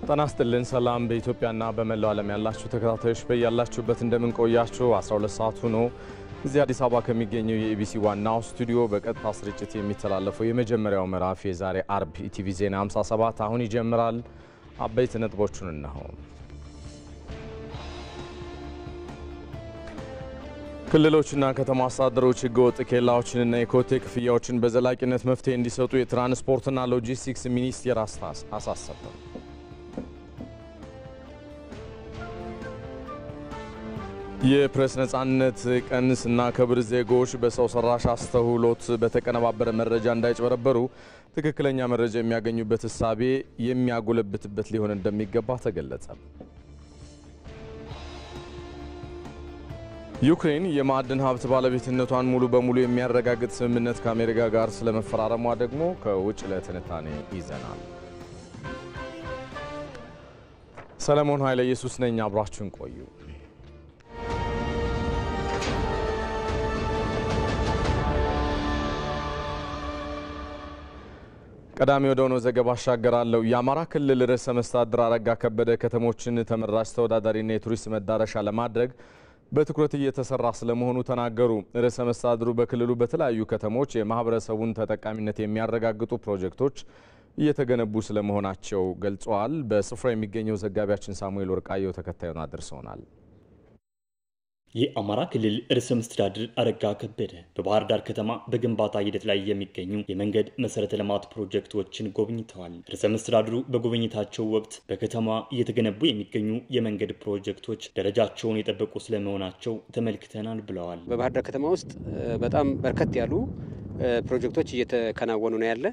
ጤና ይስጥልን ሰላም በኢትዮጵያና በመላው ዓለም ያላችሁ ተከታታዮች በያላችሁበት እንደምን ቆያችሁ 12 ሰዓት ሆኖ እዚህ አዲስ አበባ ከሚገኘው የኢቢሲ ዋናው ስቱዲዮ በቀጥታ ስርጭት የሚተላለፈው የመጀመሪያው ምዕራፍ የዛሬ አርብ ኢቲቪ ዜና 57 አሁን ይጀምራል። አበይት ነጥቦቹን እነሆ። ክልሎችና ከተማ አስተዳደሮች ህገወጥ ኬላዎችንና የኮቴ ክፍያዎችን በዘላቂነት መፍትሄ እንዲሰጡ የትራንስፖርትና ሎጂስቲክስ ሚኒስቴር አሳሰበ። የፕሬስ ነጻነት ቀን ስናከብር ዜጎች በሰው ሰራሽ አስተውሎት በተቀነባበረ መረጃ እንዳይጭበረበሩ ትክክለኛ መረጃ የሚያገኙበት እሳቤ የሚያጎለብትበት ሊሆን እንደሚገባ ተገለጸ። ዩክሬን የማዕድን ሀብት ባለቤትነቷን ሙሉ በሙሉ የሚያረጋግጥ ስምምነት ከአሜሪካ ጋር ስለመፈራረሟ ደግሞ ከውጭ ለትንታኔ ይዘናል። ሰለሞን ኃይለ ኢየሱስ ነኝ፣ አብራችሁን ቆዩ። ቀዳሚ ወደሆነው ዘገባ አሻገራለሁ። የአማራ ክልል ርዕሰ መስተዳድር አረጋ ከበደ ከተሞችን ተመራጭ ተወዳዳሪና የቱሪስት መዳረሻ ለማድረግ በትኩረት እየተሰራ ስለመሆኑ ተናገሩ። ርዕሰ መስተዳድሩ በክልሉ በተለያዩ ከተሞች የማህበረሰቡን ተጠቃሚነት የሚያረጋግጡ ፕሮጀክቶች እየተገነቡ ስለመሆናቸው ገልጸዋል። በስፍራ የሚገኘው ዘጋቢያችን ሳሙኤል ወርቃየው ተከታዩን አድርሶናል። የአማራ ክልል ርዕሰ መስተዳድር አረጋ ከበደ በባህር ዳር ከተማ በግንባታ ሂደት ላይ የሚገኙ የመንገድ መሰረተ ልማት ፕሮጀክቶችን ጎብኝተዋል። ርዕሰ መስተዳድሩ በጉብኝታቸው ወቅት በከተማ እየተገነቡ የሚገኙ የመንገድ ፕሮጀክቶች ደረጃቸውን የጠበቁ ስለመሆናቸው ተመልክተናል ብለዋል። በባህር ዳር ከተማ ውስጥ በጣም በርከት ያሉ ፕሮጀክቶች እየተከናወኑ ነው ያለ።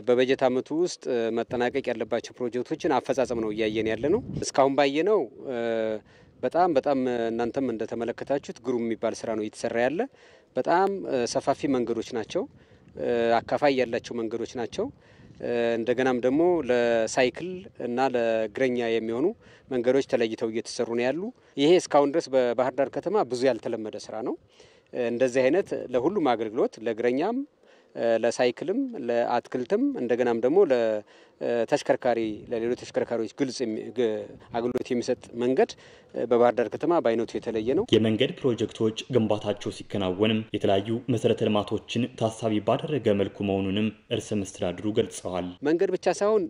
በበጀት ዓመቱ ውስጥ መጠናቀቅ ያለባቸው ፕሮጀክቶችን አፈጻጸም ነው እያየን ያለ ነው። እስካሁን ባየነው በጣም እናንተም እንደተመለከታችሁት ግሩም የሚባል ስራ ነው እየተሰራ ያለ። በጣም ሰፋፊ መንገዶች ናቸው፣ አካፋይ ያላቸው መንገዶች ናቸው። እንደገናም ደግሞ ለሳይክል እና ለእግረኛ የሚሆኑ መንገዶች ተለይተው እየተሰሩ ነው ያሉ። ይሄ እስካሁን ድረስ በባህር ዳር ከተማ ብዙ ያልተለመደ ስራ ነው። እንደዚህ አይነት ለሁሉም አገልግሎት ለእግረኛም ለሳይክልም ለአትክልትም እንደገናም ደግሞ ለተሽከርካሪ ለሌሎች ተሽከርካሪዎች ግልጽ አገልግሎት የሚሰጥ መንገድ በባህር ዳር ከተማ በአይነቱ የተለየ ነው። የመንገድ ፕሮጀክቶች ግንባታቸው ሲከናወንም የተለያዩ መሰረተ ልማቶችን ታሳቢ ባደረገ መልኩ መሆኑንም ርዕሰ መስተዳድሩ ገልጸዋል። መንገድ ብቻ ሳይሆን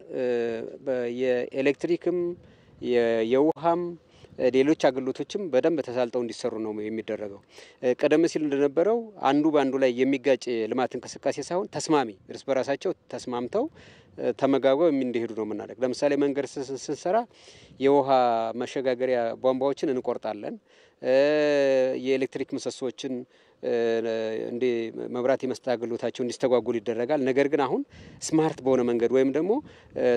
የኤሌክትሪክም የውሃም ሌሎች አገልግሎቶችም በደንብ ተሳልጠው እንዲሰሩ ነው የሚደረገው። ቀደም ሲል እንደነበረው አንዱ ባንዱ ላይ የሚጋጭ ልማት እንቅስቃሴ ሳይሆን ተስማሚ እርስ በራሳቸው ተስማምተው ተመጋግበው እንዲሄዱ ነው የምናደርግ። ለምሳሌ መንገድ ስንሰራ የውሃ መሸጋገሪያ ቧንቧዎችን እንቆርጣለን። የኤሌክትሪክ ምሰሶችን እንደ መብራት የመስጠት አገልግሎታቸው እንዲስተጓጉል ይደረጋል። ነገር ግን አሁን ስማርት በሆነ መንገድ ወይም ደግሞ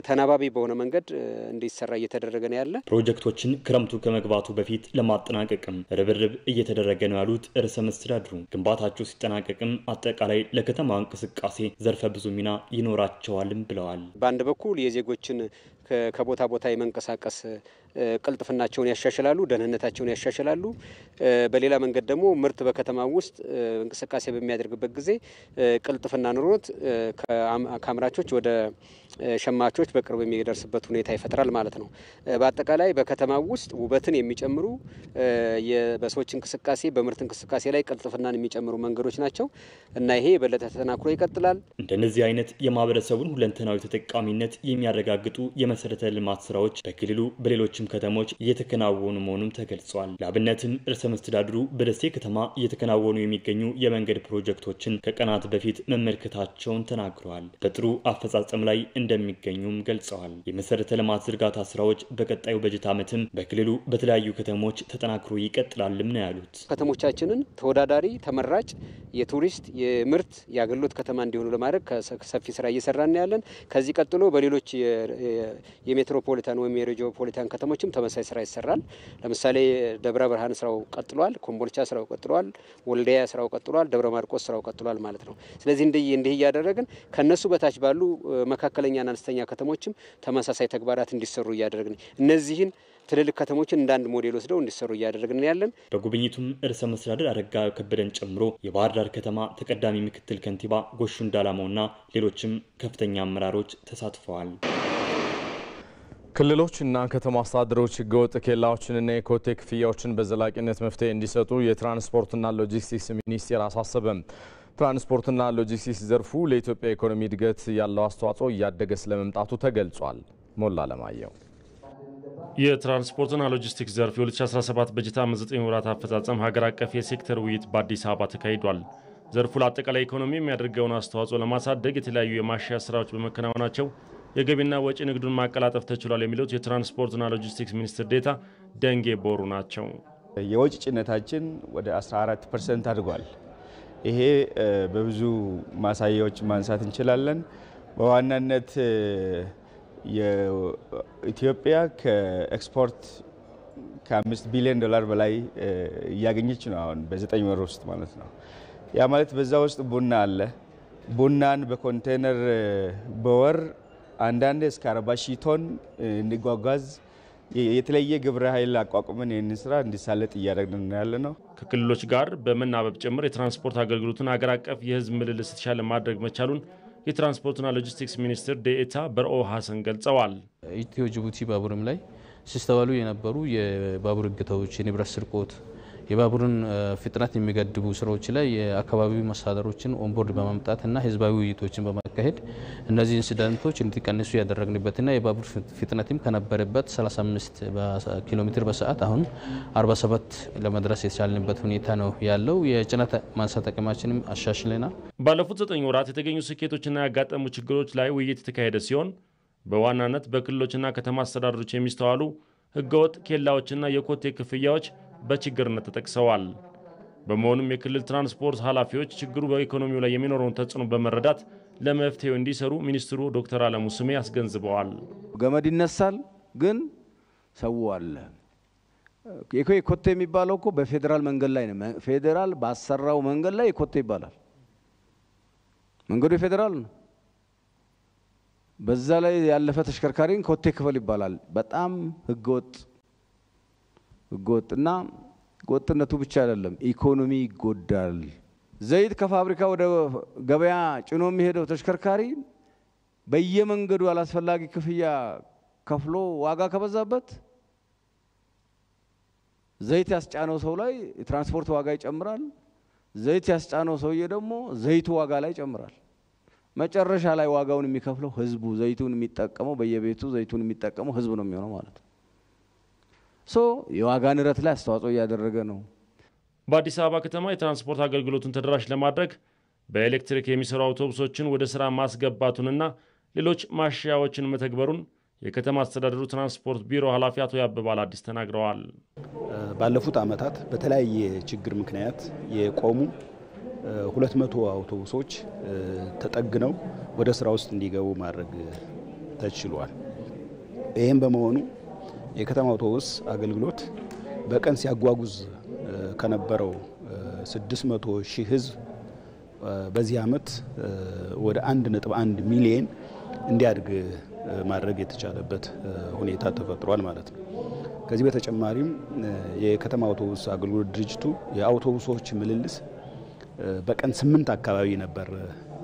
ተናባቢ በሆነ መንገድ እንዲሰራ እየተደረገ ነው ያለ። ፕሮጀክቶችን ክረምቱ ከመግባቱ በፊት ለማጠናቀቅም ርብርብ እየተደረገ ነው ያሉት ርዕሰ መስተዳድሩ ግንባታቸው ሲጠናቀቅም አጠቃላይ ለከተማ እንቅስቃሴ ዘርፈ ብዙ ሚና ይኖራቸዋልም ብለዋል። በአንድ በኩል የዜጎችን ከቦታ ቦታ የመንቀሳቀስ ቅልጥፍናቸውን ያሻሽላሉ፣ ደህንነታቸውን ያሻሽላሉ። በሌላ መንገድ ደግሞ ምርት በከተማ ውስጥ እንቅስቃሴ በሚያደርግበት ጊዜ ቅልጥፍና ኑሮት ከአምራቾች ወደ ሸማቾች በቅርብ የሚደርስበት ሁኔታ ይፈጥራል ማለት ነው። በአጠቃላይ በከተማ ውስጥ ውበትን የሚጨምሩ በሰዎች እንቅስቃሴ በምርት እንቅስቃሴ ላይ ቅልጥፍናን የሚጨምሩ መንገዶች ናቸው እና ይሄ በለጠ ተጠናክሮ ይቀጥላል። እንደነዚህ አይነት የማህበረሰቡን ሁለንተናዊ ተጠቃሚነት የሚያረጋግጡ የመሰረተ ልማት ስራዎች በክልሉ በሌሎችም ከተሞች እየተከናወኑ መሆኑን ተገልጿል። ለአብነትም ርዕሰ መስተዳድሩ በደሴ ከተማ እየተከናወኑ የሚገኙ የመንገድ ፕሮጀክቶችን ከቀናት በፊት መመልከታቸውን ተናግረዋል። በጥሩ አፈጻጸም ላይ እንደሚገኙም ገልጸዋል። የመሰረተ ልማት ዝርጋታ ስራዎች በቀጣዩ በጀት ዓመትም በክልሉ በተለያዩ ከተሞች ተጠናክሮ ይቀጥላልም ነው ያሉት። ከተሞቻችንን ተወዳዳሪ ተመራጭ የቱሪስት የምርት የአገልግሎት ከተማ እንዲሆኑ ለማድረግ ሰፊ ስራ እየሰራን ያለን። ከዚህ ቀጥሎ በሌሎች የሜትሮፖሊታን ወይም የሬጂዮፖሊታን ከተሞችም ተመሳሳይ ስራ ይሰራል። ለምሳሌ ደብረ ብርሃን ስራው ቀጥሏል፣ ኮምቦልቻ ስራው ቀጥሏል፣ ወልዲያ ስራው ቀጥሏል፣ ደብረ ማርቆስ ስራው ቀጥሏል ማለት ነው። ስለዚህ እንዲህ እያደረግን ከነሱ በታች ባሉ መካከለኛና አነስተኛ ከተሞችም ተመሳሳይ ተግባራት እንዲሰሩ እያደረግን እነዚህን ትልልቅ ከተሞችን እንዳንድ ሞዴል ወስደው እንዲሰሩ እያደረግን ያለን። በጉብኝቱም ርዕሰ መስተዳድር አረጋ ከበደን ጨምሮ የባህር ዳር ከተማ ተቀዳሚ ምክትል ከንቲባ ጎሹ እንዳላማውና ሌሎችም ከፍተኛ አመራሮች ተሳትፈዋል። ክልሎችና ከተማ አስተዳደሮች ህገወጥ ኬላዎችንና የኮቴ ክፍያዎችን በዘላቂነት መፍትሄ እንዲሰጡ የትራንስፖርትና ሎጂስቲክስ ሚኒስቴር አሳሰበ። ትራንስፖርትና ሎጂስቲክስ ዘርፉ ለኢትዮጵያ ኢኮኖሚ እድገት ያለው አስተዋጽኦ እያደገ ስለመምጣቱ ተገልጿል። ሞላ ለማየው የትራንስፖርትና ሎጂስቲክስ ዘርፍ የ2017 በጀት ዓመት 9 ወራት አፈጻጸም ሀገር አቀፍ የሴክተር ውይይት በአዲስ አበባ ተካሂዷል። ዘርፉ ለአጠቃላይ ኢኮኖሚ የሚያደርገውን አስተዋጽኦ ለማሳደግ የተለያዩ የማሻሻያ ስራዎች በመከናወናቸው የገቢና ወጪ ንግዱን ማቀላጠፍ ተችሏል የሚሉት የትራንስፖርትና ሎጂስቲክስ ሚኒስትር ዴኤታ ደንጌ ቦሩ ናቸው። የወጪ ጭነታችን ወደ 14% አድጓል። ይሄ በብዙ ማሳያዎች ማንሳት እንችላለን። በዋናነት የኢትዮጵያ ከኤክስፖርት ከ5 ቢሊዮን ዶላር በላይ እያገኘች ነው አሁን በ9 ወር ውስጥ ማለት ነው። ያ ማለት በዛ ውስጥ ቡና አለ። ቡናን በኮንቴነር በወር አንዳንድ እስከ 40 ሺህ ቶን እንዲጓጓዝ የተለየ ግብረ ኃይል አቋቁመን ይህንን ስራ እንዲሳለጥ እያደረግን ያለ ነው። ከክልሎች ጋር በመናበብ ጭምር የትራንስፖርት አገልግሎቱን ሀገር አቀፍ የህዝብ ምልልስ የተሻለ ማድረግ መቻሉን የትራንስፖርትና ሎጂስቲክስ ሚኒስትር ዴኤታ በርኦ ሀሰን ገልጸዋል። ኢትዮ ጅቡቲ ባቡርም ላይ ሲስተዋሉ የነበሩ የባቡር እገታዎች፣ የንብረት ስርቆት፣ የባቡርን ፍጥነት የሚገድቡ ስራዎች ላይ የአካባቢው መስተዳድሮችን ኦንቦርድ በማምጣትና ህዝባዊ ውይይቶችን በማካሄድ እነዚህ ኢንሲደንቶች እንዲቀንሱ ያደረግንበትና የባቡር ፍጥነትም ከነበረበት 35 ኪሎ ሜትር በሰዓት አሁን 47 ለመድረስ የቻልንበት ሁኔታ ነው ያለው። የጭነት ማንሳት አቅማችንም አሻሽለናል። ባለፉት 9 ወራት የተገኙ ስኬቶችና ያጋጠሙ ችግሮች ላይ ውይይት የተካሄደ ሲሆን በዋናነት በክልሎችና ከተማ አስተዳደሮች የሚስተዋሉ ህገወጥ ኬላዎችና የኮቴ ክፍያዎች በችግርነት ተጠቅሰዋል። በመሆኑም የክልል ትራንስፖርት ኃላፊዎች ችግሩ በኢኮኖሚው ላይ የሚኖረውን ተጽዕኖ በመረዳት ለመፍትሄው እንዲሰሩ ሚኒስትሩ ዶክተር አለሙ ስሜ አስገንዝበዋል። ገመድ ይነሳል፣ ግን ሰው አለ። የኮቴ የሚባለው እኮ በፌዴራል መንገድ ላይ ነው። ፌዴራል ባሰራው መንገድ ላይ ኮቴ ይባላል። መንገዱ የፌዴራል ነው። በዛ ላይ ያለፈ ተሽከርካሪን ኮቴ ክፈል ይባላል። በጣም ህገወጥና ጎጥነቱ ብቻ አይደለም፣ ኢኮኖሚ ይጎዳል። ዘይት ከፋብሪካ ወደ ገበያ ጭኖ የሚሄደው ተሽከርካሪ በየመንገዱ አላስፈላጊ ክፍያ ከፍሎ ዋጋ ከበዛበት ዘይት ያስጫነው ሰው ላይ የትራንስፖርት ዋጋ ይጨምራል። ዘይት ያስጫነው ሰውዬ ደግሞ ዘይቱ ዋጋ ላይ ይጨምራል። መጨረሻ ላይ ዋጋውን የሚከፍለው ህዝቡ፣ ዘይቱን የሚጠቀመው በየቤቱ ዘይቱን የሚጠቀመው ህዝብ ነው የሚሆነው ማለት ነው። የዋጋ ንረት ላይ አስተዋጽኦ እያደረገ ነው። በአዲስ አበባ ከተማ የትራንስፖርት አገልግሎቱን ተደራሽ ለማድረግ በኤሌክትሪክ የሚሰሩ አውቶቡሶችን ወደ ስራ ማስገባቱንና ሌሎች ማሻሻያዎችን መተግበሩን የከተማ አስተዳደሩ ትራንስፖርት ቢሮ ኃላፊ አቶ ያበባል አዲስ ተናግረዋል። ባለፉት ዓመታት በተለያየ ችግር ምክንያት የቆሙ 200 አውቶቡሶች ተጠግነው ወደ ስራ ውስጥ እንዲገቡ ማድረግ ተችሏል። ይህም በመሆኑ የከተማ አውቶቡስ አገልግሎት በቀን ሲያጓጉዝ ከነበረው 600 ሺህ ህዝብ በዚህ ዓመት ወደ 1.1 ሚሊዮን እንዲያድግ ማድረግ የተቻለበት ሁኔታ ተፈጥሯል ማለት ነው። ከዚህ በተጨማሪም የከተማ አውቶቡስ አገልግሎት ድርጅቱ የአውቶቡሶች ምልልስ በቀን 8 አካባቢ ነበር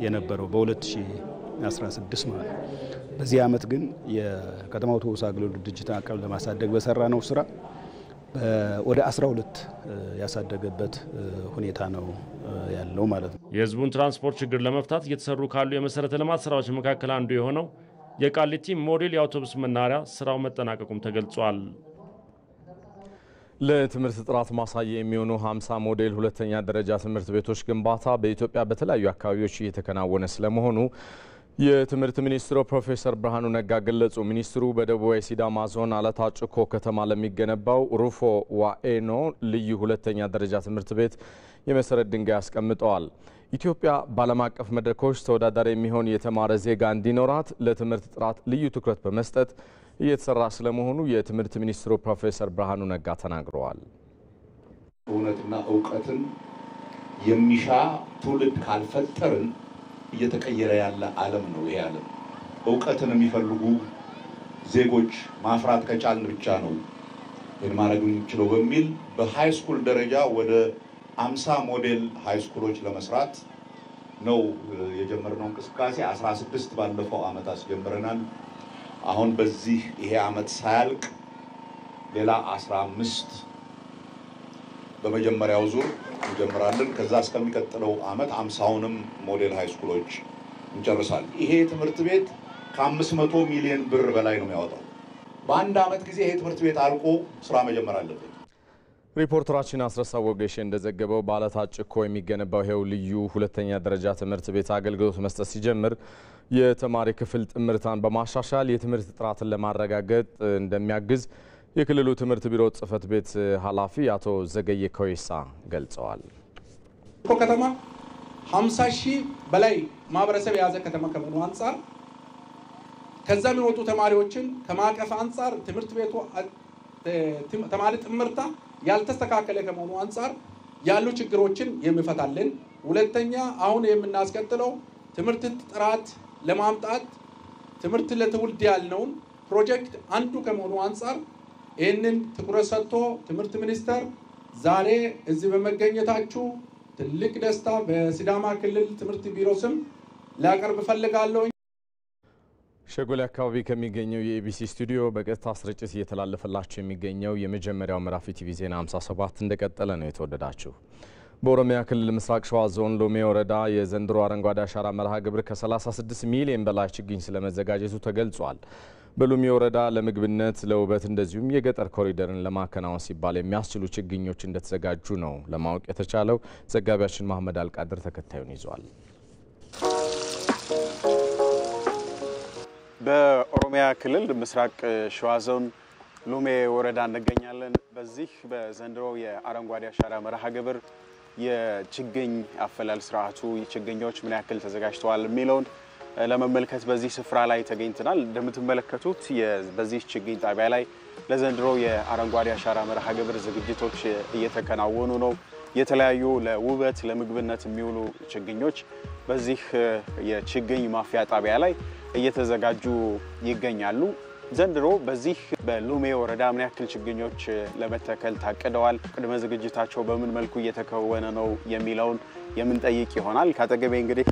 የነበረው በ2016 ማለት ነው። በዚህ ዓመት ግን የከተማ አውቶቡስ አገልግሎት ድርጅትን አቅም ለማሳደግ በሰራ ነው ስራ ወደ 12 ያሳደገበት ሁኔታ ነው ያለው ማለት ነው። የህዝቡን ትራንስፖርት ችግር ለመፍታት እየተሰሩ ካሉ የመሰረተ ልማት ስራዎች መካከል አንዱ የሆነው የቃሊቲ ሞዴል የአውቶቡስ መናኸሪያ ስራው መጠናቀቁም ተገልጿል። ለትምህርት ጥራት ማሳያ የሚሆኑ 50 ሞዴል ሁለተኛ ደረጃ ትምህርት ቤቶች ግንባታ በኢትዮጵያ በተለያዩ አካባቢዎች እየተከናወነ ስለመሆኑ የትምህርት ሚኒስትሩ ፕሮፌሰር ብርሃኑ ነጋ ገለጹ። ሚኒስትሩ በደቡባዊ ሲዳማ ዞን አለታ ጩኮ ከተማ ለሚገነባው ሩፎ ዋኤኖ ልዩ ሁለተኛ ደረጃ ትምህርት ቤት የመሰረት ድንጋይ አስቀምጠዋል። ኢትዮጵያ በዓለም አቀፍ መድረኮች ተወዳዳሪ የሚሆን የተማረ ዜጋ እንዲኖራት ለትምህርት ጥራት ልዩ ትኩረት በመስጠት እየተሰራ ስለመሆኑ የትምህርት ሚኒስትሩ ፕሮፌሰር ብርሃኑ ነጋ ተናግረዋል። እውነትና እውቀትን የሚሻ ትውልድ ካልፈጠርን እየተቀየረ ያለ ዓለም ነው ይሄ ዓለም። እውቀትን የሚፈልጉ ዜጎች ማፍራት ከቻልን ብቻ ነው ይህን ማድረግ የምንችለው በሚል በሃይ ስኩል ደረጃ ወደ 50 ሞዴል ሃይ ስኩሎች ለመስራት ነው የጀመርነው እንቅስቃሴ። 16 ባለፈው ዓመት አስጀምረናል። አሁን በዚህ ይሄ አመት ሳያልቅ ሌላ 15 በመጀመሪያው ዙር እንጀምራለን። ከዛ እስከሚቀጥለው አመት 50ንም ሞዴል ሃይ ስኩሎች እንጨርሳለን። ይሄ ትምህርት ቤት ከ500 ሚሊዮን ብር በላይ ነው የሚያወጣው። በአንድ አመት ጊዜ ይሄ ትምህርት ቤት አልቆ ስራ መጀመር አለበት። ሪፖርተራችን አስረሳ ወገሼ እንደዘገበው በአለታ ጭኮ የሚገነባው ይሄው ልዩ ሁለተኛ ደረጃ ትምህርት ቤት አገልግሎት መስጠት ሲጀምር የተማሪ ክፍል ጥምርታን በማሻሻል የትምህርት ጥራትን ለማረጋገጥ እንደሚያግዝ የክልሉ ትምህርት ቢሮ ጽህፈት ቤት ኃላፊ አቶ ዘገየ ኮይሳ ገልጸዋል። ከተማ 50,000 በላይ ማህበረሰብ የያዘ ከተማ ከመሆኑ አንፃር ከዛ የሚወጡ ተማሪዎችን ከማቀፍ አንፃር ትምህርት ቤቱ ተማሪ ጥምርታ ያልተስተካከለ ከመሆኑ አንፃር ያሉ ችግሮችን የሚፈታልን። ሁለተኛ አሁን የምናስቀጥለው ትምህርት ጥራት ለማምጣት ትምህርት ለትውልድ ያልነውን ፕሮጀክት አንዱ ከመሆኑ አንፃር ይህንን ትኩረት ሰጥቶ ትምህርት ሚኒስቴር ዛሬ እዚህ በመገኘታችሁ ትልቅ ደስታ በሲዳማ ክልል ትምህርት ቢሮ ስም ላቀርብ ፈልጋለሁ። ሸጎሌ አካባቢ ከሚገኘው የኢቢሲ ስቱዲዮ በቀጥታ ስርጭት እየተላለፈላችሁ የሚገኘው የመጀመሪያው ምዕራፍ ኢቲቪ ዜና 57 እንደቀጠለ ነው። የተወደዳችሁ በኦሮሚያ ክልል ምስራቅ ሸዋ ዞን ሎሜ ወረዳ የዘንድሮ አረንጓዴ አሻራ መርሃ ግብር ከ36 ሚሊዮን በላይ ችግኝ ስለመዘጋጀቱ ተገልጿል። በሎሜ ወረዳ ለምግብነት፣ ለውበት እንደዚሁም የገጠር ኮሪደርን ለማከናወን ሲባል የሚያስችሉ ችግኞች እንደተዘጋጁ ነው ለማወቅ የተቻለው። ዘጋቢያችን መሐመድ አልቃድር ተከታዩን ይዟል። በኦሮሚያ ክልል ምስራቅ ሸዋ ዞን ሎሜ ወረዳ እንገኛለን። በዚህ በዘንድሮ የአረንጓዴ አሻራ መርሃ ግብር የችግኝ አፈላል ስርዓቱ ችግኞች ምን ያክል ተዘጋጅተዋል የሚለውን ለመመልከት በዚህ ስፍራ ላይ ተገኝተናል። እንደምትመለከቱት በዚህ ችግኝ ጣቢያ ላይ ለዘንድሮ የአረንጓዴ አሻራ መርሃ ግብር ዝግጅቶች እየተከናወኑ ነው። የተለያዩ ለውበት ለምግብነት የሚውሉ ችግኞች በዚህ የችግኝ ማፍያ ጣቢያ ላይ እየተዘጋጁ ይገኛሉ። ዘንድሮ በዚህ በሎሜ ወረዳ ምን ያክል ችግኞች ለመተከል ታቅደዋል፣ ቅድመ ዝግጅታቸው በምን መልኩ እየተከወነ ነው የሚለውን የምንጠይቅ ይሆናል። ካጠገቤ እንግዲህ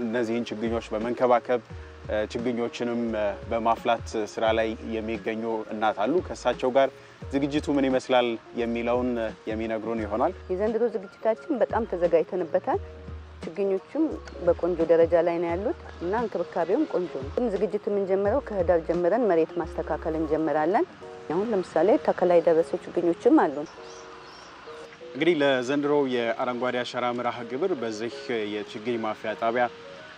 እነዚህን ችግኞች በመንከባከብ ችግኞችንም በማፍላት ስራ ላይ የሚገኙ እናት አሉ። ከሳቸው ጋር ዝግጅቱ ምን ይመስላል የሚለውን የሚነግሩን ይሆናል። የዘንድሮ ዝግጅታችን በጣም ተዘጋጅተንበታል። ችግኞቹም በቆንጆ ደረጃ ላይ ነው ያሉት እና እንክብካቤውም ቆንጆ ነው። ዝግጅቱ የምንጀምረው ከህዳር ጀምረን መሬት ማስተካከል እንጀምራለን። አሁን ለምሳሌ ተከላ የደረሱ ችግኞችም አሉ። እንግዲህ ለዘንድሮ የአረንጓዴ አሻራ መርሃ ግብር በዚህ የችግኝ ማፍያ ጣቢያ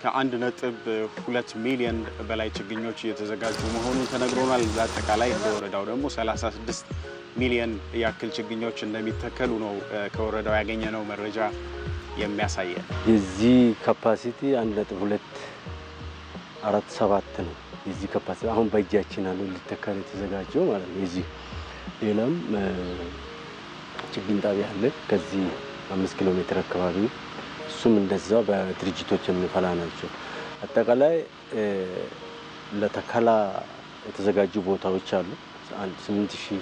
ከ1.2 ሚሊዮን በላይ ችግኞች እየተዘጋጁ መሆኑን ተነግሮናል። አጠቃላይ በወረዳው ደግሞ 36 ሚሊዮን ያክል ችግኞች እንደሚተከሉ ነው ከወረዳው ያገኘነው መረጃ የሚያሳየን። የዚህ ካፓሲቲ 1.47 ነው። የዚህ ካፓሲቲ አሁን በእጃችን አሉ ሊተከል የተዘጋጀው ማለት ነው። የዚህ ሌላም ችግኝ ጣቢያ አለ ከዚህ 5 ኪሎ ሜትር አካባቢ እሱም እንደዛው በድርጅቶች የሚፈላ ናቸው። አጠቃላይ ለተከላ የተዘጋጁ ቦታዎች አሉ 8000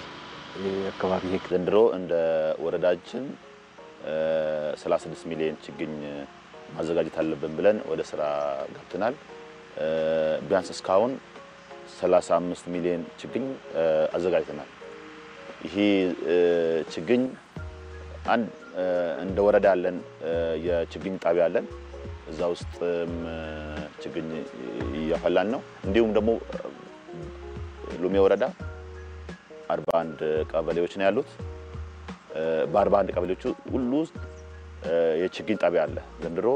አካባቢ ሄክታር። ዘንድሮ እንደ ወረዳችን 36 ሚሊዮን ችግኝ ማዘጋጀት አለብን ብለን ወደ ስራ ገብተናል። ቢያንስ እስካሁን 35 ሚሊዮን ችግኝ አዘጋጅተናል። ይሄ ችግኝ እንደ ወረዳ አለን የችግኝ ጣቢያ አለን። እዛ ውስጥ ችግኝ ያፈላን ነው። እንዲሁም ደግሞ ሎሜ ወረዳ 41 ቀበሌዎች ነው ያሉት። በ41 ቀበሌዎች ሁሉ ውስጥ የችግኝ ጣቢያ አለ። ዘንድሮ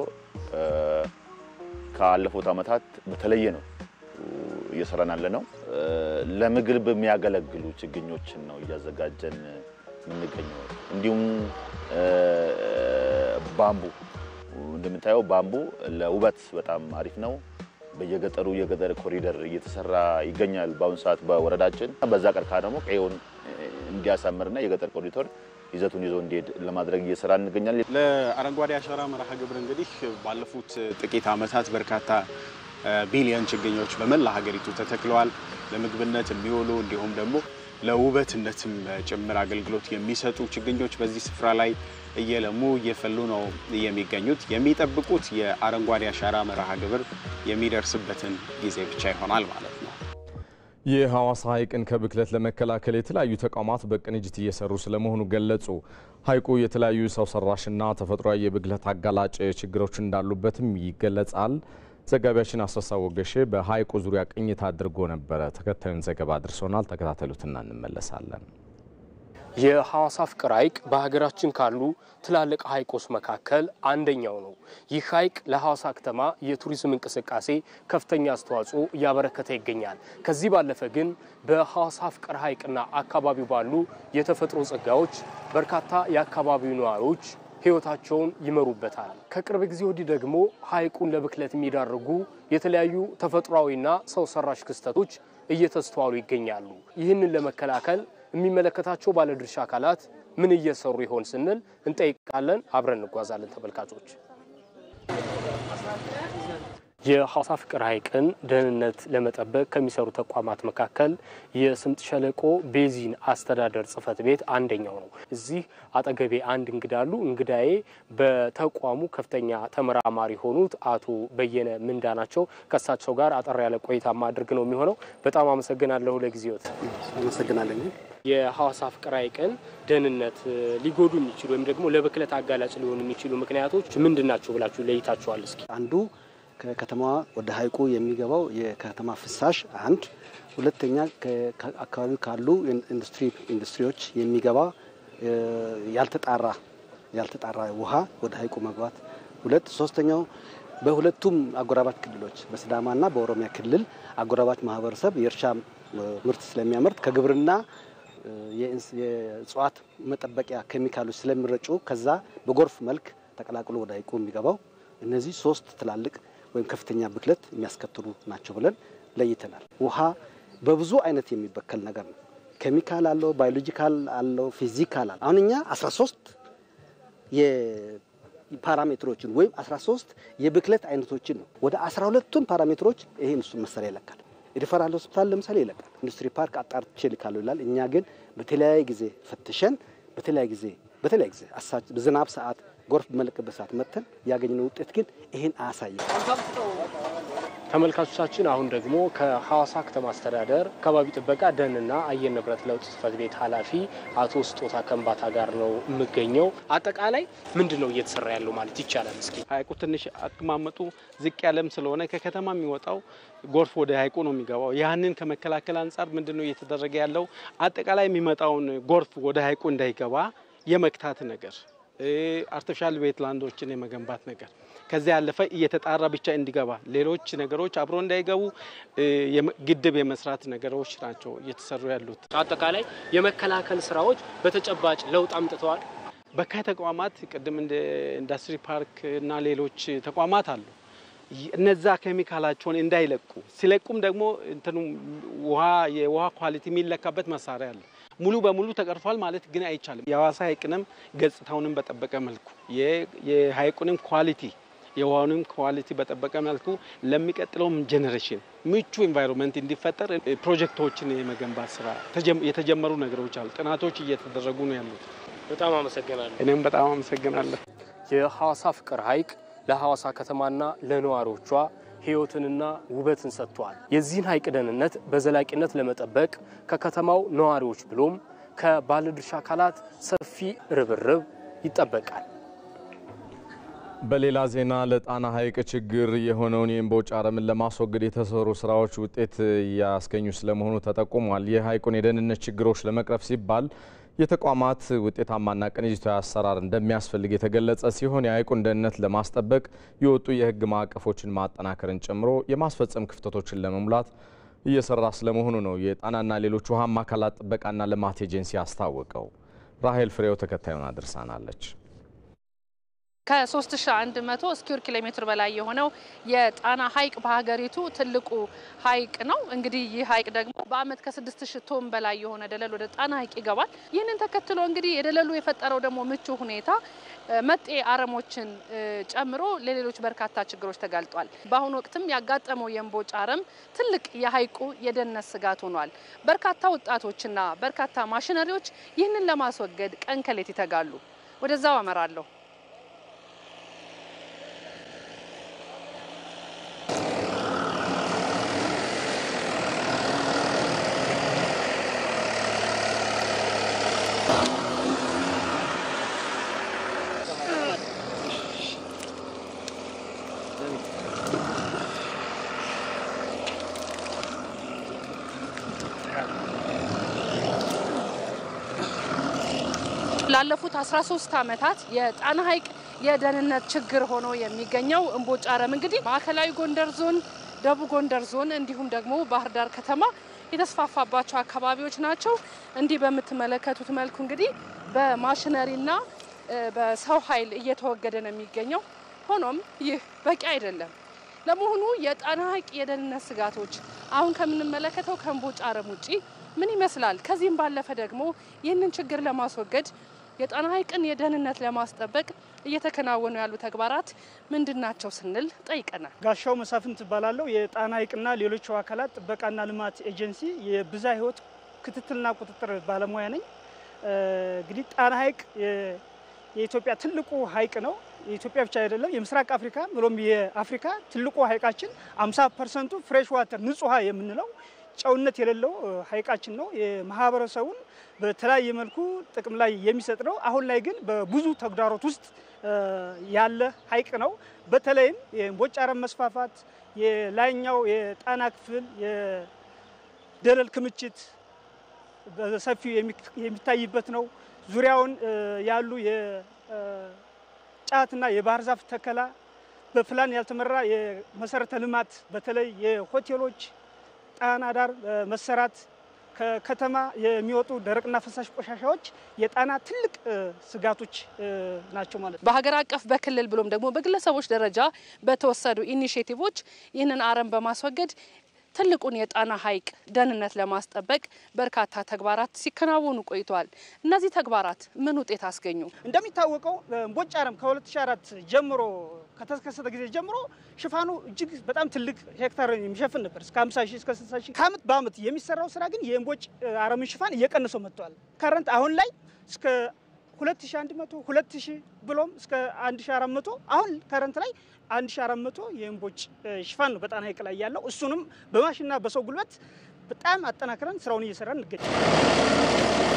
ካለፉት አመታት በተለየ ነው እየሰራን ያለ ነው። ለምግብ የሚያገለግሉ ችግኞችን ነው እያዘጋጀን የምንገኘው። እንዲሁም ባምቡ እንደምታየው ባምቡ ለውበት በጣም አሪፍ ነው። በየገጠሩ የገጠር ኮሪደር እየተሰራ ይገኛል በአሁን ሰዓት በወረዳችን። በዛ ቀርካ ደግሞ ቀየውን እንዲያሳምርና የገጠር ኮሪደር ይዘቱን ይዞ እንዲሄድ ለማድረግ እየሰራ እንገኛለን። ለአረንጓዴ አሻራ መርሃ ግብር እንግዲህ ባለፉት ጥቂት አመታት በርካታ ቢሊዮን ችግኞች በመላ ሀገሪቱ ተተክለዋል። ለምግብነት የሚውሉ እንዲሁም ደግሞ ለውበትነትም ጭምር አገልግሎት የሚሰጡ ችግኞች በዚህ ስፍራ ላይ እየለሙ እየፈሉ ነው የሚገኙት። የሚጠብቁት የአረንጓዴ አሻራ መርሃ ግብር የሚደርስበትን ጊዜ ብቻ ይሆናል ማለት ነው። የሐዋሳ ሐይቅን ከብክለት ለመከላከል የተለያዩ ተቋማት በቅንጅት እየሰሩ ስለመሆኑ ገለጹ። ሐይቁ የተለያዩ ሰው ሰራሽና ተፈጥሯዊ የብክለት አጋላጭ ችግሮች እንዳሉበትም ይገለጻል። ዘጋቢያችን አስረሳ ወገሼ በሐይቁ ዙሪያ ቅኝት አድርጎ ነበረ። ተከታዩን ዘገባ አድርሶናል። ተከታተሉትና እንመለሳለን። የሐዋሳ ፍቅር ሐይቅ በሀገራችን ካሉ ትላልቅ ሐይቆች መካከል አንደኛው ነው። ይህ ሐይቅ ለሐዋሳ ከተማ የቱሪዝም እንቅስቃሴ ከፍተኛ አስተዋጽኦ እያበረከተ ይገኛል። ከዚህ ባለፈ ግን በሐዋሳ ፍቅር ሐይቅና አካባቢው ባሉ የተፈጥሮ ጸጋዎች በርካታ የአካባቢው ነዋሪዎች ህይወታቸውን ይመሩበታል። ከቅርብ ጊዜ ወዲህ ደግሞ ሐይቁን ለብክለት የሚዳርጉ የተለያዩ ተፈጥሯዊና ሰው ሰራሽ ክስተቶች እየተስተዋሉ ይገኛሉ። ይህንን ለመከላከል የሚመለከታቸው ባለድርሻ አካላት ምን እየሰሩ ይሆን ስንል እንጠይቃለን። አብረን እንጓዛለን ተመልካቾች። የሐዋሳ ፍቅር ሐይቅን ደህንነት ለመጠበቅ ከሚሰሩ ተቋማት መካከል የስምጥ ሸለቆ ቤዚን አስተዳደር ጽሕፈት ቤት አንደኛው ነው። እዚህ አጠገቤ አንድ እንግዳ አሉ። እንግዳዬ በተቋሙ ከፍተኛ ተመራማሪ ሆኑት አቶ በየነ ምንዳ ናቸው። ከሳቸው ጋር አጠር ያለ ቆይታ ማድረግ ነው የሚሆነው። በጣም አመሰግናለሁ ለጊዜዎት። አመሰግናለሁ። የሐዋሳ ፍቅር ሐይቅን ደህንነት ሊጎዱ የሚችሉ ወይም ደግሞ ለብክለት አጋላጭ ሊሆኑ የሚችሉ ምክንያቶች ምንድናቸው ብላችሁ ለይታችኋል? እስኪ አንዱ ከከተማዋ ወደ ሐይቁ የሚገባው የከተማ ፍሳሽ አንድ፣ ሁለተኛ ከአካባቢው ካሉ ኢንዱስትሪዎች የሚገባ ያልተጣራ ውሃ ወደ ሐይቁ መግባት ሁለት፣ ሶስተኛው በሁለቱም አጎራባች ክልሎች በሲዳማና በኦሮሚያ ክልል አጎራባች ማህበረሰብ የእርሻ ምርት ስለሚያመርት ከግብርና የእጽዋት መጠበቂያ ኬሚካሎች ስለሚረጩ ከዛ በጎርፍ መልክ ተቀላቅሎ ወደ ሐይቁ የሚገባው እነዚህ ሶስት ትላልቅ ወይም ከፍተኛ ብክለት የሚያስከትሉ ናቸው ብለን ለይተናል። ውሃ በብዙ አይነት የሚበከል ነገር ነው። ኬሚካል አለው፣ ባዮሎጂካል አለው፣ ፊዚካል አለው። አሁን እኛ 13 የፓራሜትሮችን ወይም 13 የብክለት አይነቶችን ነው ወደ 12ቱን ፓራሜትሮች ይሄን እሱ መሰሪያ ይለካል። ሪፈራል ሆስፒታል ለምሳሌ ይለካል። ኢንዱስትሪ ፓርክ አጣርቼ ልካለሁ ይላል። እኛ ግን በተለያየ ጊዜ ፈትሸን በተለያየ ጊዜ በዝናብ ሰዓት ጎርፍ በመለቀበት ሰዓት መተን ያገኘነው ውጤት ግን ይሄን አያሳይም። ተመልካቾቻችን አሁን ደግሞ ከሐዋሳ ከተማ አስተዳደር አካባቢ ጥበቃ ደንና አየር ንብረት ለውጥ ጽሕፈት ቤት ኃላፊ አቶ ስጦታ ከንባታ ጋር ነው የምገኘው። አጠቃላይ ምንድነው እየተሰራ ያለው ማለት ይቻላል? እስኪ ሐይቁ ትንሽ አቀማመጡ ዝቅ ያለም ስለሆነ ከከተማ የሚወጣው ጎርፍ ወደ ሐይቁ ነው የሚገባው። ያንን ከመከላከል አንጻር ምንድነው እየተደረገ ያለው? አጠቃላይ የሚመጣውን ጎርፍ ወደ ሐይቁ እንዳይገባ የመክታት ነገር፣ አርቲፊሻል ዌትላንዶችን የመገንባት ነገር፣ ከዚያ ያለፈ እየተጣራ ብቻ እንዲገባ ሌሎች ነገሮች አብሮ እንዳይገቡ ግድብ የመስራት ነገሮች ናቸው እየተሰሩ ያሉት። አጠቃላይ የመከላከል ስራዎች በተጨባጭ ለውጥ አምጥተዋል። በካይ ተቋማት ቅድም እንደ ኢንዱስትሪ ፓርክ እና ሌሎች ተቋማት አሉ። እነዛ ኬሚካላቸውን እንዳይለቁ ሲለቁም ደግሞ የውሃ ኳሊቲ የሚለካበት መሳሪያ አለ። ሙሉ በሙሉ ተቀርፏል ማለት ግን አይቻልም። የሐዋሳ ሐይቅንም ገጽታውንም በጠበቀ መልኩ የሐይቁንም ኳሊቲ የውሃውንም ኳሊቲ በጠበቀ መልኩ ለሚቀጥለው ጄኔሬሽን ምቹ ኤንቫይሮንመንት እንዲፈጠር ፕሮጀክቶችን የመገንባት ስራ የተጀመሩ ነገሮች አሉ። ጥናቶች እየተደረጉ ነው ያሉት። በጣም አመሰግናለሁ። እኔም በጣም አመሰግናለሁ። የሐዋሳ ፍቅር ሐይቅ ለሐዋሳ ከተማና ለነዋሪዎቿ ህይወትንና ውበትን ሰጥቷል። የዚህን ሐይቅ ደህንነት በዘላቂነት ለመጠበቅ ከከተማው ነዋሪዎች ብሎም ከባለድርሻ አካላት ሰፊ ርብርብ ይጠበቃል። በሌላ ዜና ለጣና ሐይቅ ችግር የሆነውን የእምቦጭ አረምን ለማስወገድ የተሰሩ ስራዎች ውጤት ያስገኙ ስለመሆኑ ተጠቁሟል። የሐይቁን የደህንነት ችግሮች ለመቅረፍ ሲባል የተቋማት ውጤታማና ቅንጅታዊ አሰራር እንደሚያስፈልግ የተገለጸ ሲሆን የሐይቁን ደህንነት ለማስጠበቅ የወጡ የህግ ማዕቀፎችን ማጠናከርን ጨምሮ የማስፈጸም ክፍተቶችን ለመሙላት እየሰራ ስለመሆኑ ነው የጣናና ሌሎች ውሃማ አካላት ጥበቃና ልማት ኤጀንሲ አስታወቀው። ራሄል ፍሬው ተከታዩን አድርሳናለች። ከ3100 ስኩዌር ኪሎ ሜትር በላይ የሆነው የጣና ሐይቅ በሀገሪቱ ትልቁ ሐይቅ ነው። እንግዲህ ይህ ሐይቅ ደግሞ በአመት ከ6000 ቶን በላይ የሆነ ደለል ወደ ጣና ሐይቅ ይገባል። ይህንን ተከትሎ እንግዲህ የደለሉ የፈጠረው ደግሞ ምቹ ሁኔታ መጤ አረሞችን ጨምሮ ለሌሎች በርካታ ችግሮች ተጋልጧል። በአሁኑ ወቅትም ያጋጠመው የእምቦጭ አረም ትልቅ የሐይቁ የደህንነት ስጋት ሆኗል። በርካታ ወጣቶችና በርካታ ማሽነሪዎች ይህንን ለማስወገድ ቀን ከሌት ይተጋሉ። ወደዛው አመራለሁ። ላለፉት 13 ዓመታት የጣና ሐይቅ የደህንነት ችግር ሆኖ የሚገኘው እምቦጭ አረም እንግዲህ ማዕከላዊ ጎንደር ዞን፣ ደቡብ ጎንደር ዞን እንዲሁም ደግሞ ባህር ዳር ከተማ የተስፋፋባቸው አካባቢዎች ናቸው። እንዲህ በምትመለከቱት መልኩ እንግዲህ በማሽነሪና በሰው ኃይል እየተወገደ ነው የሚገኘው። ሆኖም ይህ በቂ አይደለም። ለመሆኑ የጣና ሐይቅ የደህንነት ስጋቶች አሁን ከምንመለከተው ከእምቦጭ አረም ውጪ ምን ይመስላል? ከዚህም ባለፈ ደግሞ ይህንን ችግር ለማስወገድ የጣና ሐይቅን የደህንነት ለማስጠበቅ እየተከናወኑ ያሉ ተግባራት ምንድናቸው ስንል ጠይቀናል። ጋሻው መሳፍንት እባላለሁ። የጣና ሐይቅና ሌሎች አካላት ጥበቃና ልማት ኤጀንሲ የብዝሃ ሕይወት ክትትልና ቁጥጥር ባለሙያ ነኝ። እንግዲህ ጣና ሐይቅ የኢትዮጵያ ትልቁ ሐይቅ ነው። የኢትዮጵያ ብቻ አይደለም፣ የምስራቅ አፍሪካ ብሎም የአፍሪካ ትልቁ ሐይቃችን 50% ፍሬሽ ዋተር ንጹህ ውሃ የምንለው ጨውነት የሌለው ሐይቃችን ነው። የማህበረሰቡን በተለያየ መልኩ ጥቅም ላይ የሚሰጥ ነው። አሁን ላይ ግን በብዙ ተግዳሮት ውስጥ ያለ ሐይቅ ነው። በተለይም የእምቦጭ አረም መስፋፋት፣ የላይኛው የጣና ክፍል የደለል ክምችት በሰፊው የሚታይበት ነው። ዙሪያውን ያሉ የጫትና የባህር ዛፍ ተከላ፣ በፕላን ያልተመራ የመሰረተ ልማት በተለይ የሆቴሎች ጣና ዳር መሰራት፣ ከከተማ የሚወጡ ደረቅና ፈሳሽ ቆሻሻዎች የጣና ትልቅ ስጋቶች ናቸው ማለት ነው። በሀገር አቀፍ በክልል ብሎም ደግሞ በግለሰቦች ደረጃ በተወሰዱ ኢኒሼቲቮች ይህንን አረም በማስወገድ ትልቁን የጣና ሐይቅ ደህንነት ለማስጠበቅ በርካታ ተግባራት ሲከናወኑ ቆይተዋል። እነዚህ ተግባራት ምን ውጤት አስገኙ? እንደሚታወቀው እምቦጭ አረም ከ2004 ጀምሮ ከተከሰተ ጊዜ ጀምሮ ሽፋኑ እጅግ በጣም ትልቅ ሄክታር የሚሸፍን ነበር፣ እስከ 50 ሺህ እስከ 60 ሺህ። ከአመት በአመት የሚሰራው ስራ ግን የእምቦጭ አረምን ሽፋን እየቀነሰው መጥቷል። ከረንት አሁን ላይ እስከ 2100 2000 ብሎም እስከ 1400 አሁን ከረንት ላይ 1400 የእምቦጭ ሽፋን ነው በጣና ሐይቅ ላይ ያለው። እሱንም በማሽንና በሰው ጉልበት በጣም አጠናክረን ስራውን እየሰራን እንገኛለን።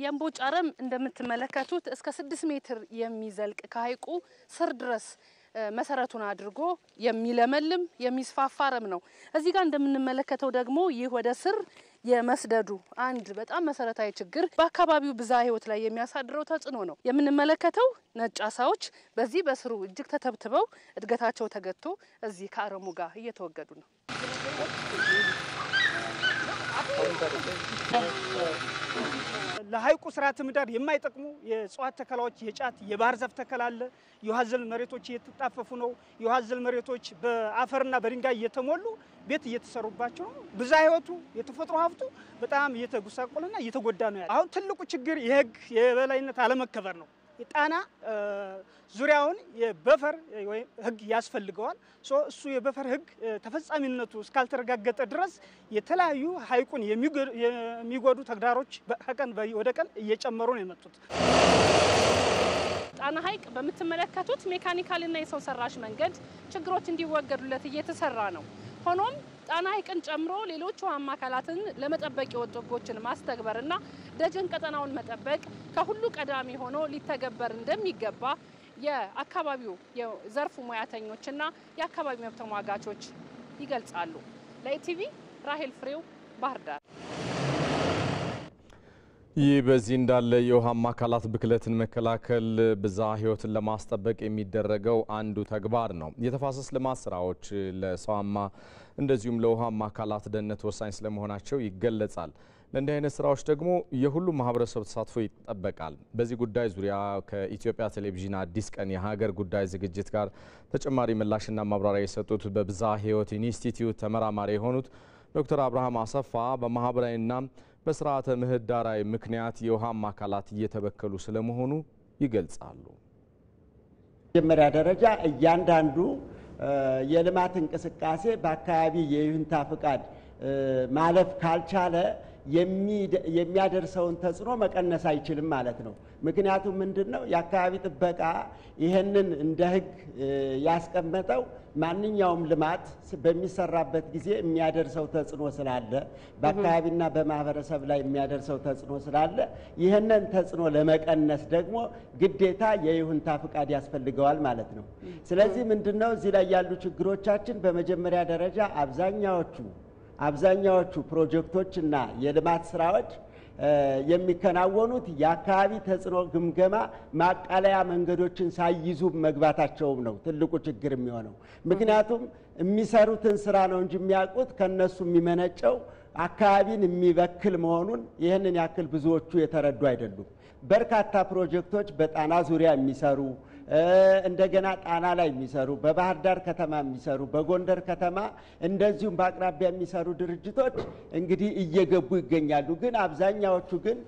የእምቦጭ አረም እንደምትመለከቱት እስከ 6 ሜትር የሚዘልቅ ከሐይቁ ስር ድረስ መሰረቱን አድርጎ የሚለመልም የሚስፋፋ አረም ነው። እዚህ ጋር እንደምንመለከተው ደግሞ ይህ ወደ ስር የመስደዱ አንድ በጣም መሰረታዊ ችግር በአካባቢው ብዝሃ ሕይወት ላይ የሚያሳድረው ተጽዕኖ ነው። የምንመለከተው ነጭ አሳዎች በዚህ በስሩ እጅግ ተተብትበው እድገታቸው ተገቶ እዚህ ከአረሙ ጋር እየተወገዱ ነው። ለሐይቁ ስርዓተ ምህዳር የማይጠቅሙ የእጽዋት ተከላዎች፣ የጫት የባህር ዛፍ ተከላ አለ። የውሃ አዘል መሬቶች እየተጣፈፉ ነው። የውሃ አዘል መሬቶች በአፈርና በድንጋይ እየተሞሉ ቤት እየተሰሩባቸው ነው። ብዝሃ ሕይወቱ የተፈጥሮ ሀብቱ በጣም እየተጎሳቆለና እየተጎዳ ነው ያለው። አሁን ትልቁ ችግር የህግ የበላይነት አለመከበር ነው። የጣና ዙሪያውን የበፈር ወይ ህግ ያስፈልገዋል። እሱ የበፈር ህግ ተፈጻሚነቱ እስካልተረጋገጠ ድረስ የተለያዩ ሐይቁን የሚጎዱ ተግዳሮች ከቀን ወደ ቀን እየጨመሩ ነው የመጡት። ጣና ሐይቅ በምትመለከቱት ሜካኒካልና የሰው ሰራሽ መንገድ ችግሮች እንዲወገዱለት እየተሰራ ነው። ሆኖም ጣና ሐይቅን ጨምሮ ሌሎች ውሃማ አካላትን ለመጠበቅ የወጡ ህጎችን ማስተግበርና ደጀን ቀጠናውን መጠበቅ ከሁሉ ቀዳሚ ሆኖ ሊተገበር እንደሚገባ የአካባቢው የዘርፉ ሙያተኞችና የአካባቢ መብት ተሟጋቾች ይገልጻሉ። ለኢቲቪ ራሄል ፍሬው ባህር ዳር። ይህ በዚህ እንዳለ የውሃማ አካላት ብክለትን መከላከል ብዝሃ ሕይወትን ለማስጠበቅ የሚደረገው አንዱ ተግባር ነው። የተፋሰስ ልማት ስራዎች ለሰዋማ እንደዚሁም ለውሃማ አካላት ደህንነት ወሳኝ ስለመሆናቸው ይገለጻል። ለእንዲህ አይነት ስራዎች ደግሞ የሁሉም ማህበረሰብ ተሳትፎ ይጠበቃል። በዚህ ጉዳይ ዙሪያ ከኢትዮጵያ ቴሌቪዥን አዲስ ቀን የሀገር ጉዳይ ዝግጅት ጋር ተጨማሪ ምላሽና ማብራሪያ የሰጡት በብዝሃ ሕይወት ኢንስቲትዩት ተመራማሪ የሆኑት ዶክተር አብርሃም አሰፋ በማህበራዊና በስርዓተ ምህዳራዊ ምክንያት የውሃማ አካላት እየተበከሉ ስለመሆኑ ይገልጻሉ። መጀመሪያ ደረጃ እያንዳንዱ የልማት እንቅስቃሴ በአካባቢ የይሁንታ ፍቃድ ማለፍ ካልቻለ የሚያደርሰውን ተጽዕኖ መቀነስ አይችልም ማለት ነው። ምክንያቱም ምንድነው የአካባቢ ጥበቃ ይሄንን እንደ ህግ ያስቀመጠው ማንኛውም ልማት በሚሰራበት ጊዜ የሚያደርሰው ተጽዕኖ ስላለ በአካባቢና በማህበረሰብ ላይ የሚያደርሰው ተጽዕኖ ስላለ ይሄንን ተጽዕኖ ለመቀነስ ደግሞ ግዴታ የይሁንታ ፍቃድ ያስፈልገዋል ማለት ነው። ስለዚህ ምንድነው እዚህ ላይ ያሉ ችግሮቻችን በመጀመሪያ ደረጃ አብዛኛዎቹ አብዛኛዎቹ ፕሮጀክቶችና የልማት ስራዎች የሚከናወኑት የአካባቢ ተጽዕኖ ግምገማ ማቃለያ መንገዶችን ሳይይዙ መግባታቸውም ነው ትልቁ ችግር የሚሆነው። ምክንያቱም የሚሰሩትን ስራ ነው እንጂ የሚያውቁት ከነሱ የሚመነጨው አካባቢን የሚበክል መሆኑን ይህንን ያክል ብዙዎቹ የተረዱ አይደሉም። በርካታ ፕሮጀክቶች በጣና ዙሪያ የሚሰሩ እንደገና ጣና ላይ የሚሰሩ በባህር ዳር ከተማ የሚሰሩ በጎንደር ከተማ እንደዚሁም በአቅራቢያ የሚሰሩ ድርጅቶች እንግዲህ እየገቡ ይገኛሉ። ግን አብዛኛዎቹ ግን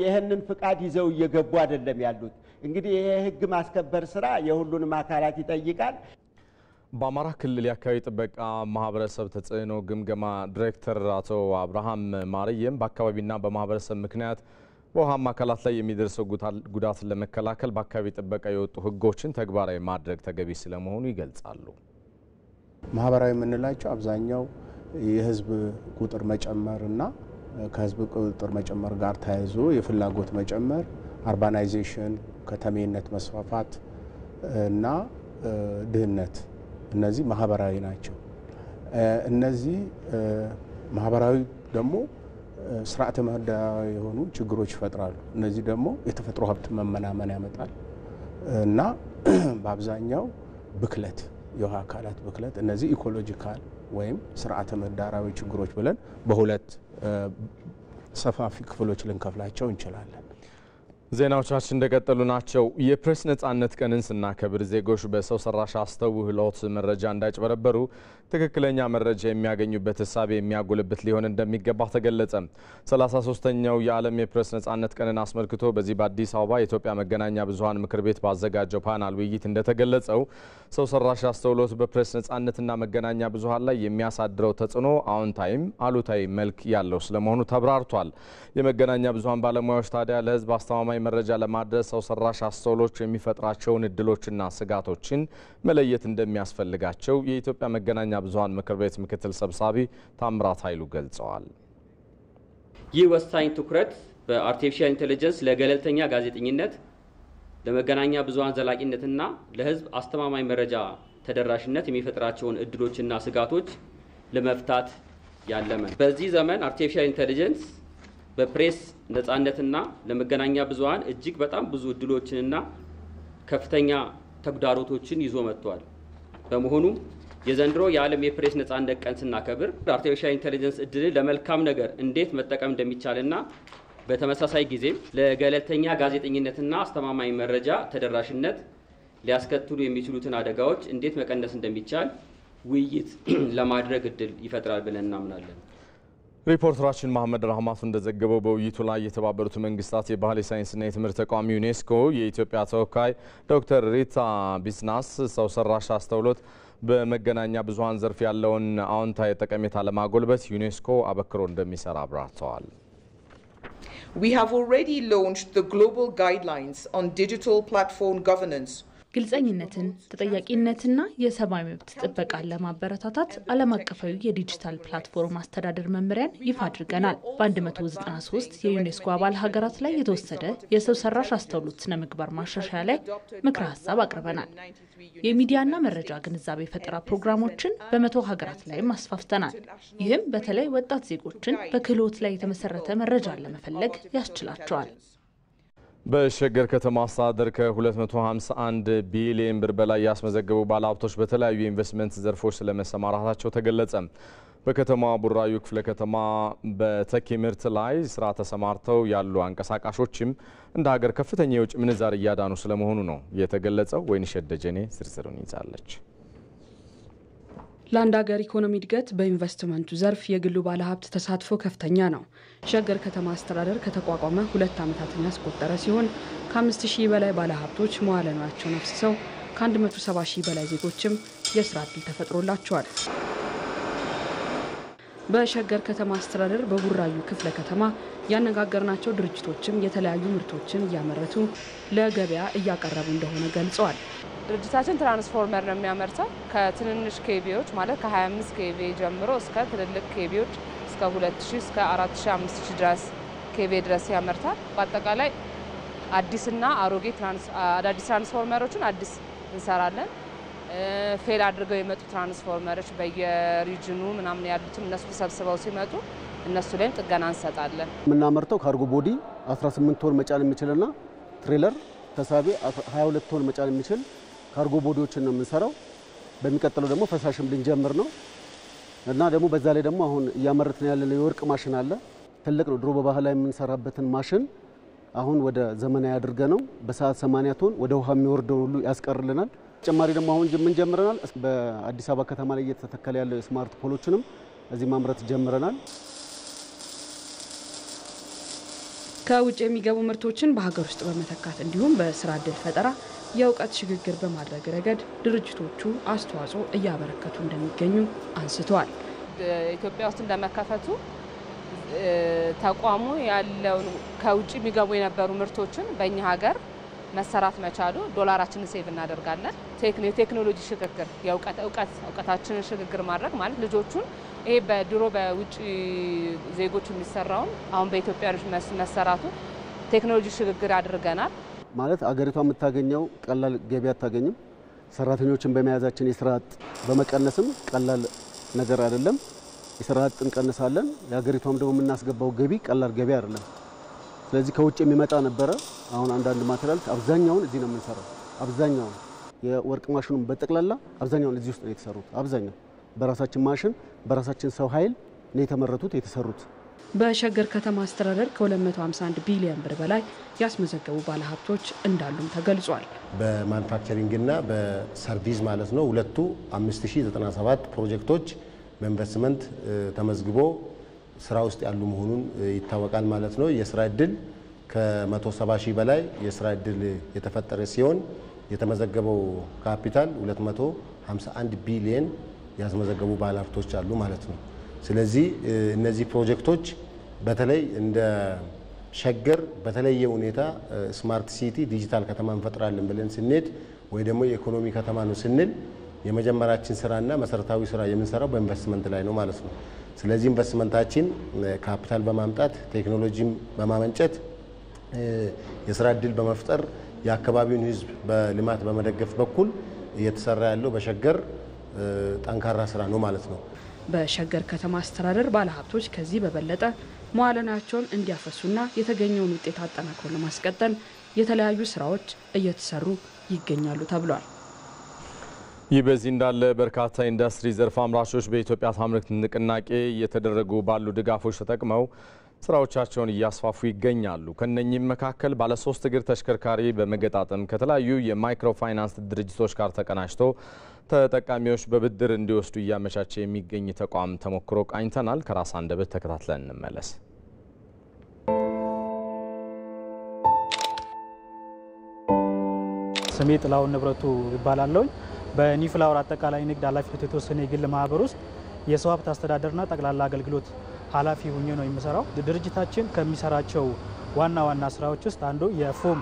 ይህንን ፍቃድ ይዘው እየገቡ አይደለም ያሉት። እንግዲህ ይሄ ህግ ማስከበር ስራ የሁሉንም አካላት ይጠይቃል። በአማራ ክልል የአካባቢ ጥበቃ ማህበረሰብ ተጽዕኖ ግምገማ ዲሬክተር አቶ አብርሃም ማርየም በአካባቢና በማህበረሰብ ምክንያት በውሃማ አካላት ላይ የሚደርሰው ጉዳትን ለመከላከል በአካባቢ ጥበቃ የወጡ ህጎችን ተግባራዊ ማድረግ ተገቢ ስለመሆኑ ይገልጻሉ። ማህበራዊ የምንላቸው አብዛኛው የህዝብ ቁጥር መጨመርና ከህዝብ ቁጥር መጨመር ጋር ተያይዞ የፍላጎት መጨመር፣ አርባናይዜሽን፣ ከተሜነት መስፋፋት እና ድህነት እነዚህ ማህበራዊ ናቸው። እነዚህ ማህበራዊ ደግሞ ስርዓተ ምህዳራዊ የሆኑ ችግሮች ይፈጥራሉ። እነዚህ ደግሞ የተፈጥሮ ሀብት መመናመን ያመጣል እና በአብዛኛው ብክለት፣ የውሃ አካላት ብክለት፣ እነዚህ ኢኮሎጂካል ወይም ስርዓተ ምህዳራዊ ችግሮች ብለን በሁለት ሰፋፊ ክፍሎች ልንከፍላቸው እንችላለን። ዜናዎቻችን እንደቀጠሉ ናቸው። የፕሬስ ነጻነት ቀንን ስናከብር ዜጎች በሰው ሰራሽ አስተውሎት መረጃ እንዳይጭበረበሩ ትክክለኛ መረጃ የሚያገኙበት ህሳቤ የሚያጎልብት ሊሆን እንደሚገባ ተገለጸ። 33ኛው የዓለም የፕሬስ ነጻነት ቀንን አስመልክቶ በዚህ በአዲስ አበባ የኢትዮጵያ መገናኛ ብዙሃን ምክር ቤት ባዘጋጀው ፓናል ውይይት እንደተገለጸው ሰው ሰራሽ አስተውሎት በፕሬስ ነጻነትና መገናኛ ብዙሃን ላይ የሚያሳድረው ተጽዕኖ አዎንታዊም አሉታዊ መልክ ያለው ስለመሆኑ ተብራርቷል። የመገናኛ ብዙሃን ባለሙያዎች ታዲያ ለህዝብ አስተማማኝ መረጃ ለማድረስ ሰው ሰራሽ አስተውሎት የሚፈጥራቸውን እድሎችና ስጋቶችን መለየት እንደሚያስፈልጋቸው የኢትዮጵያ መገናኛ ብዙሃን ምክር ቤት ምክትል ሰብሳቢ ታምራት ኃይሉ ገልጸዋል። ይህ ወሳኝ ትኩረት በአርቲፊሻል ኢንተለጀንስ ለገለልተኛ ጋዜጠኝነት፣ ለመገናኛ ብዙሃን ዘላቂነትና ለህዝብ አስተማማኝ መረጃ ተደራሽነት የሚፈጥራቸውን እድሎችና ስጋቶች ለመፍታት ያለመ። በዚህ ዘመን አርቲፊሻል ኢንተለጀንስ በፕሬስ ነጻነትና ለመገናኛ ብዙሃን እጅግ በጣም ብዙ እድሎችንና ከፍተኛ ተግዳሮቶችን ይዞ መጥቷል። በመሆኑም የዘንድሮ የዓለም የፕሬስ ነጻነት ቀን ስናከብር አርቲፊሻል ኢንተለጀንስ እድልን ለመልካም ነገር እንዴት መጠቀም እንደሚቻልና በተመሳሳይ ጊዜ ለገለልተኛ ጋዜጠኝነትና አስተማማኝ መረጃ ተደራሽነት ሊያስከትሉ የሚችሉትን አደጋዎች እንዴት መቀነስ እንደሚቻል ውይይት ለማድረግ እድል ይፈጥራል ብለን እናምናለን። ሪፖርተራችን መሐመድ ረህማቱ እንደዘገበው በውይይቱ ላይ የተባበሩት መንግስታት የባህል ሳይንስና የትምህርት ተቋም ዩኔስኮ የኢትዮጵያ ተወካይ ዶክተር ሪታ ቢስናስ ሰው ሰራሽ አስተውሎት በመገናኛ ብዙሃን ዘርፍ ያለውን አዎንታዊ ጠቀሜታ ለማጎልበት ዩኔስኮ አበክሮ እንደሚሰራ አብራርተዋል። We have already launched the global guidelines on digital platform governance. ግልጸኝነትን፣ ተጠያቂነትና የሰብአዊ መብት ጥበቃን ለማበረታታት ዓለም አቀፋዊ የዲጂታል ፕላትፎርም አስተዳደር መመሪያን ይፋ አድርገናል። በ193 የዩኔስኮ አባል ሀገራት ላይ የተወሰደ የሰው ሰራሽ አስተውሎት ስነ ምግባር ማሻሻያ ላይ ምክረ ሀሳብ አቅርበናል። የሚዲያና መረጃ ግንዛቤ ፈጠራ ፕሮግራሞችን በ100 ሀገራት ላይም አስፋፍተናል። ይህም በተለይ ወጣት ዜጎችን በክህሎት ላይ የተመሰረተ መረጃን ለመፈለግ ያስችላቸዋል። በሸገር ከተማ አስተዳደር ከ251 ቢሊዮን ብር በላይ ያስመዘገቡ ባለሀብቶች በተለያዩ የኢንቨስትመንት ዘርፎች ስለመሰማራታቸው ተገለጸ። በከተማዋ ቡራዩ ክፍለ ከተማ በተኪ ምርት ላይ ስራ ተሰማርተው ያሉ አንቀሳቃሾችም እንደ ሀገር ከፍተኛ የውጭ ምንዛሪ እያዳኑ ስለመሆኑ ነው የተገለጸው። ወይንሸት ደጀኔ ዝርዝሩን ይዛለች። ለአንድ ሀገር ኢኮኖሚ እድገት በኢንቨስትመንቱ ዘርፍ የግሉ ባለሀብት ተሳትፎ ከፍተኛ ነው። ሸገር ከተማ አስተዳደር ከተቋቋመ 2 ዓመታትን ያስቆጠረ ሲሆን ከ5000 በላይ ባለሀብቶች መዋዕለ ንዋያቸውን አፍስሰው ከ170,000 በላይ ዜጎችም የስራ ዕድል ተፈጥሮላቸዋል። በሸገር ከተማ አስተዳደር በቡራዩ ክፍለ ከተማ ያነጋገርናቸው ድርጅቶችም የተለያዩ ምርቶችን እያመረቱ ለገበያ እያቀረቡ እንደሆነ ገልጸዋል። ድርጅታችን ትራንስፎርመር ነው የሚያመርተው። ከትንንሽ ኬቪዎች ማለት ከ25 ኬቪ ጀምሮ እስከ ትልልቅ ኬቪዎች እስከ 2000 እስከ 4000 5000 ድረስ ኬቪ ድረስ ያመርታል። በአጠቃላይ አዲስና አሮጌ አዳዲስ ትራንስፎርመሮችን አዲስ እንሰራለን። ፌል አድርገው የመጡ ትራንስፎርመሮች በየሪጅኑ ምናምን ያሉትም እነሱ ተሰብስበው ሲመጡ እነሱ ላይም ጥገና እንሰጣለን። የምናመርተው ካርጎ ቦዲ 18 ቶን መጫን የሚችልና ትሬለር ተሳቢ 22 ቶን መጫን የሚችል ካርጎ ቦዲዎችን ነው የምንሰራው። በሚቀጥለው ደግሞ ፈሳሽም ልንጀምር ነው እና ደግሞ በዛ ላይ ደግሞ አሁን እያመረትን ያለነው የወርቅ ማሽን አለ። ትልቅ ነው። ድሮ በባህላዊ የምንሰራበትን ማሽን አሁን ወደ ዘመናዊ አድርገ ነው በሰዓት 80 ቶን ወደ ውሃ የሚወርደው ሁሉ ያስቀርልናል። ተጨማሪ ደግሞ አሁን ምን ጀምረናል? በአዲስ አበባ ከተማ ላይ እየተተከለ ያለው ስማርት ፖሎችንም እዚህ ማምረት ጀምረናል። ከውጭ የሚገቡ ምርቶችን በሀገር ውስጥ በመተካት እንዲሁም በስራ ዕድል ፈጠራ የእውቀት ሽግግር በማድረግ ረገድ ድርጅቶቹ አስተዋጽኦ እያበረከቱ እንደሚገኙ አንስተዋል። ኢትዮጵያ ውስጥ እንደመከፈቱ ተቋሙ ያለው ከውጭ የሚገቡ የነበሩ ምርቶችን በእኛ ሀገር መሰራት መቻሉ ዶላራችንን ሴቭ እናደርጋለን። የቴክኖሎጂ ሽግግር እውቀታችንን ሽግግር ማድረግ ማለት ልጆቹን ይሄ በድሮ በውጭ ዜጎች የሚሰራውን አሁን በኢትዮጵያኖች መሰራቱ ቴክኖሎጂ ሽግግር አድርገናል። ማለት አገሪቷ የምታገኘው ቀላል ገቢ አታገኝም። ሰራተኞችን በመያዛችን የስራ አጥ በመቀነስም ቀላል ነገር አይደለም። የስራ አጥ እንቀንሳለን። የሀገሪቷም ደግሞ የምናስገባው ገቢ ቀላል ገቢ አይደለም። ስለዚህ ከውጭ የሚመጣ ነበረ። አሁን አንዳንድ ማቴሪያል አብዛኛውን እዚህ ነው የምንሰራው። አብዛኛውን የወርቅ ማሽኑን በጠቅላላ አብዛኛውን እዚህ ውስጥ ነው የተሰሩት። አብዛኛው በራሳችን ማሽን በራሳችን ሰው ኃይል ነው የተመረቱት የተሰሩት። በሸገር ከተማ አስተዳደር ከ251 ቢሊዮን ብር በላይ ያስመዘገቡ ባለሀብቶች እንዳሉም ተገልጿል። በማኑፋክቸሪንግና በሰርቪስ ማለት ነው ሁለቱ 5097 ፕሮጀክቶች በኢንቨስትመንት ተመዝግቦ ስራ ውስጥ ያሉ መሆኑን ይታወቃል ማለት ነው። የስራ እድል ከ170 ሺህ በላይ የስራ እድል የተፈጠረ ሲሆን የተመዘገበው ካፒታል 251 ቢሊዮን ያስመዘገቡ ባለሀብቶች አሉ ማለት ነው። ስለዚህ እነዚህ ፕሮጀክቶች በተለይ እንደ ሸገር በተለየ ሁኔታ ስማርት ሲቲ ዲጂታል ከተማ እንፈጥራለን ብለን ስንሄድ ወይ ደግሞ የኢኮኖሚ ከተማ ነው ስንል የመጀመሪያችን ስራና መሰረታዊ ስራ የምንሰራው በኢንቨስትመንት ላይ ነው ማለት ነው። ስለዚህ ኢንቨስትመንታችን ካፒታል በማምጣት ቴክኖሎጂም በማመንጨት የስራ እድል በመፍጠር የአካባቢውን ሕዝብ በልማት በመደገፍ በኩል እየተሰራ ያለው በሸገር ጠንካራ ስራ ነው ማለት ነው። በሸገር ከተማ አስተዳደር ባለሀብቶች ከዚህ በበለጠ መዋዕለ ንዋያቸውን እንዲያፈሱና የተገኘውን ውጤት አጠናክረው ለማስቀጠል የተለያዩ ስራዎች እየተሰሩ ይገኛሉ ተብሏል። ይህ በዚህ እንዳለ በርካታ ኢንዱስትሪ ዘርፍ አምራቾች በኢትዮጵያ ታምርት ንቅናቄ እየተደረጉ ባሉ ድጋፎች ተጠቅመው ስራዎቻቸውን እያስፋፉ ይገኛሉ። ከነኚህም መካከል ባለ 3 እግር ተሽከርካሪ በመገጣጠም ከተለያዩ የማይክሮ ፋይናንስ ድርጅቶች ጋር ተቀናጅቶ ተጠቃሚዎች በብድር እንዲወስዱ እያመቻቸ የሚገኝ ተቋም ተሞክሮ ቃኝተናል። ከራስ አንደበት ተከታትለን እንመለስ። ስሜ ጥላውን ንብረቱ ይባላለሁ። በኒፍላወር አጠቃላይ ንግድ ኃላፊነት የተወሰነ የግል ማህበር ውስጥ የሰው ሀብት አስተዳደርና ጠቅላላ አገልግሎት ኃላፊ ሆኜ ነው የሚሰራው። ድርጅታችን ከሚሰራቸው ዋና ዋና ስራዎች ውስጥ አንዱ የፎም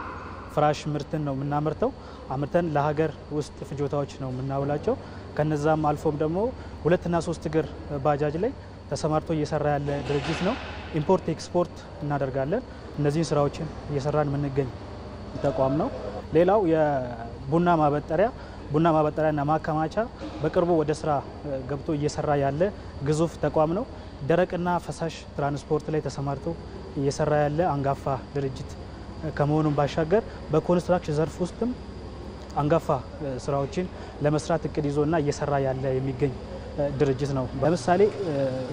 ፍራሽ ምርትን ነው የምናመርተው። አምርተን ለሀገር ውስጥ ፍጆታዎች ነው የምናውላቸው። ከነዛም አልፎም ደግሞ 2እና 3 እግር ባጃጅ ላይ ተሰማርቶ እየሰራ ያለ ድርጅት ነው። ኢምፖርት ኤክስፖርት እናደርጋለን። እነዚህን ስራዎችን እየሰራን የምንገኝ ተቋም ነው። ሌላው የቡና ማበጠሪያና ማከማቻ በቅርቡ ወደ ስራ ገብቶ እየሰራ ያለ ግዙፍ ተቋም ነው። ደረቅና ፈሳሽ ትራንስፖርት ላይ ተሰማርቶ እየሰራ ያለ አንጋፋ ድርጅት ከመሆኑም ባሻገር በኮንስትራክሽን ዘርፍ ውስጥም አንጋፋ ስራዎችን ለመስራት እቅድ ይዞና እየሰራ ያለ የሚገኝ ድርጅት ነው። ለምሳሌ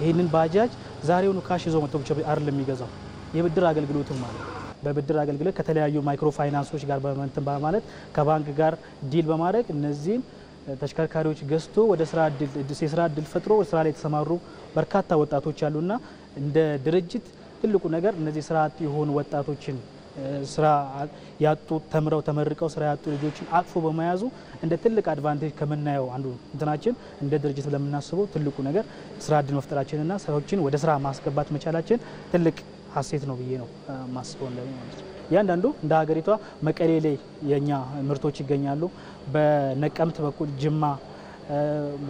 ይህንን ባጃጅ ዛሬውኑ ካሽ ይዞ መጥቶ ብቻ አይደለም የሚገዛው፣ የብድር አገልግሎትም ማለት በብድር አገልግሎት ከተለያዩ ማይክሮ ፋይናንሶች ጋር በማለት ከባንክ ጋር ዲል በማድረግ እነዚህን ተሽከርካሪዎች ገዝቶ ወደ የስራ እድል ፈጥሮ ስራ ላይ የተሰማሩ በርካታ ወጣቶች አሉና እንደ ድርጅት ትልቁ ነገር እነዚህ ስራ አጥ የሆኑ ወጣቶችን ስራ ያጡ ተምረው ተመርቀው ስራ ያጡ ልጆችን አቅፎ በመያዙ እንደ ትልቅ አድቫንቴጅ ከምናየው አንዱ እንትናችን እንደ ድርጅት ለምናስበው ትልቁ ነገር ስራ እድል መፍጠራችንና ሰዎችን ወደ ስራ ማስገባት መቻላችን ትልቅ ሀሴት ነው ብዬ ነው ማስበው እንደዚህ ማለት ነው። ያንዳንዱ እንደ ሀገሪቷ መቀሌ ላይ የኛ ምርቶች ይገኛሉ። በነቀምት በኩል ጅማ፣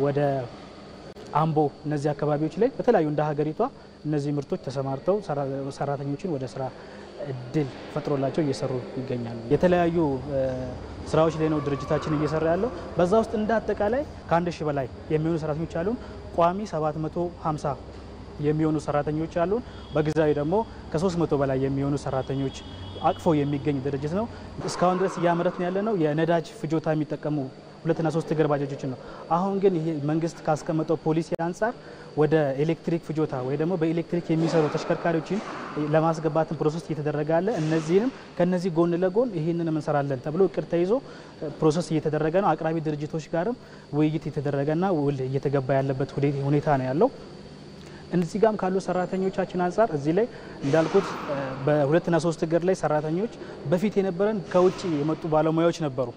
ወደ አምቦ እነዚህ አካባቢዎች ላይ በተለያዩ እንደ ሀገሪቷ እነዚህ ምርቶች ተሰማርተው ሰራተኞችን ወደ ስራ እድል ፈጥሮላቸው እየሰሩ ይገኛሉ። የተለያዩ ስራዎች ላይ ነው ድርጅታችን እየሰራ ያለው። በዛ ውስጥ እንደ አጠቃላይ ከ1000 በላይ የሚሆኑ ሰራተኞች አሉን። ቋሚ 750 የሚሆኑ ሰራተኞች አሉን። በጊዜያዊ ደግሞ ከ300 በላይ የሚሆኑ ሰራተኞች አቅፎ የሚገኝ ድርጅት ነው። እስካሁን ድረስ እያመረትን ያለ ነው የነዳጅ ፍጆታ የሚጠቀሙ 2 እና 3 እግር ባጃጆችን ነው። አሁን ግን ይሄ መንግስት ካስቀመጠው ፖሊሲ አንጻር ወደ ኤሌክትሪክ ፍጆታ ወይ ደግሞ በኤሌክትሪክ የሚሰሩ ተሽከርካሪዎችን ለማስገባትን ፕሮሰስ እየተደረገ አለ። እነዚህንም ከነዚህ ጎን ለጎን ይህንን እንሰራለን ተብሎ እቅድ ተይዞ ፕሮሰስ እየተደረገ ነው። አቅራቢ ድርጅቶች ጋርም ውይይት እየተደረገና ውል እየተገባ ያለበት ሁኔታ ነው ያለው። እነዚህ ጋም ካሉ ሰራተኞቻችን አንጻር እዚህ ላይ እንዳልኩት በ2 እና 3 እግር ላይ ሰራተኞች በፊት የነበረን ከውጭ የመጡ ባለሙያዎች ነበሩ።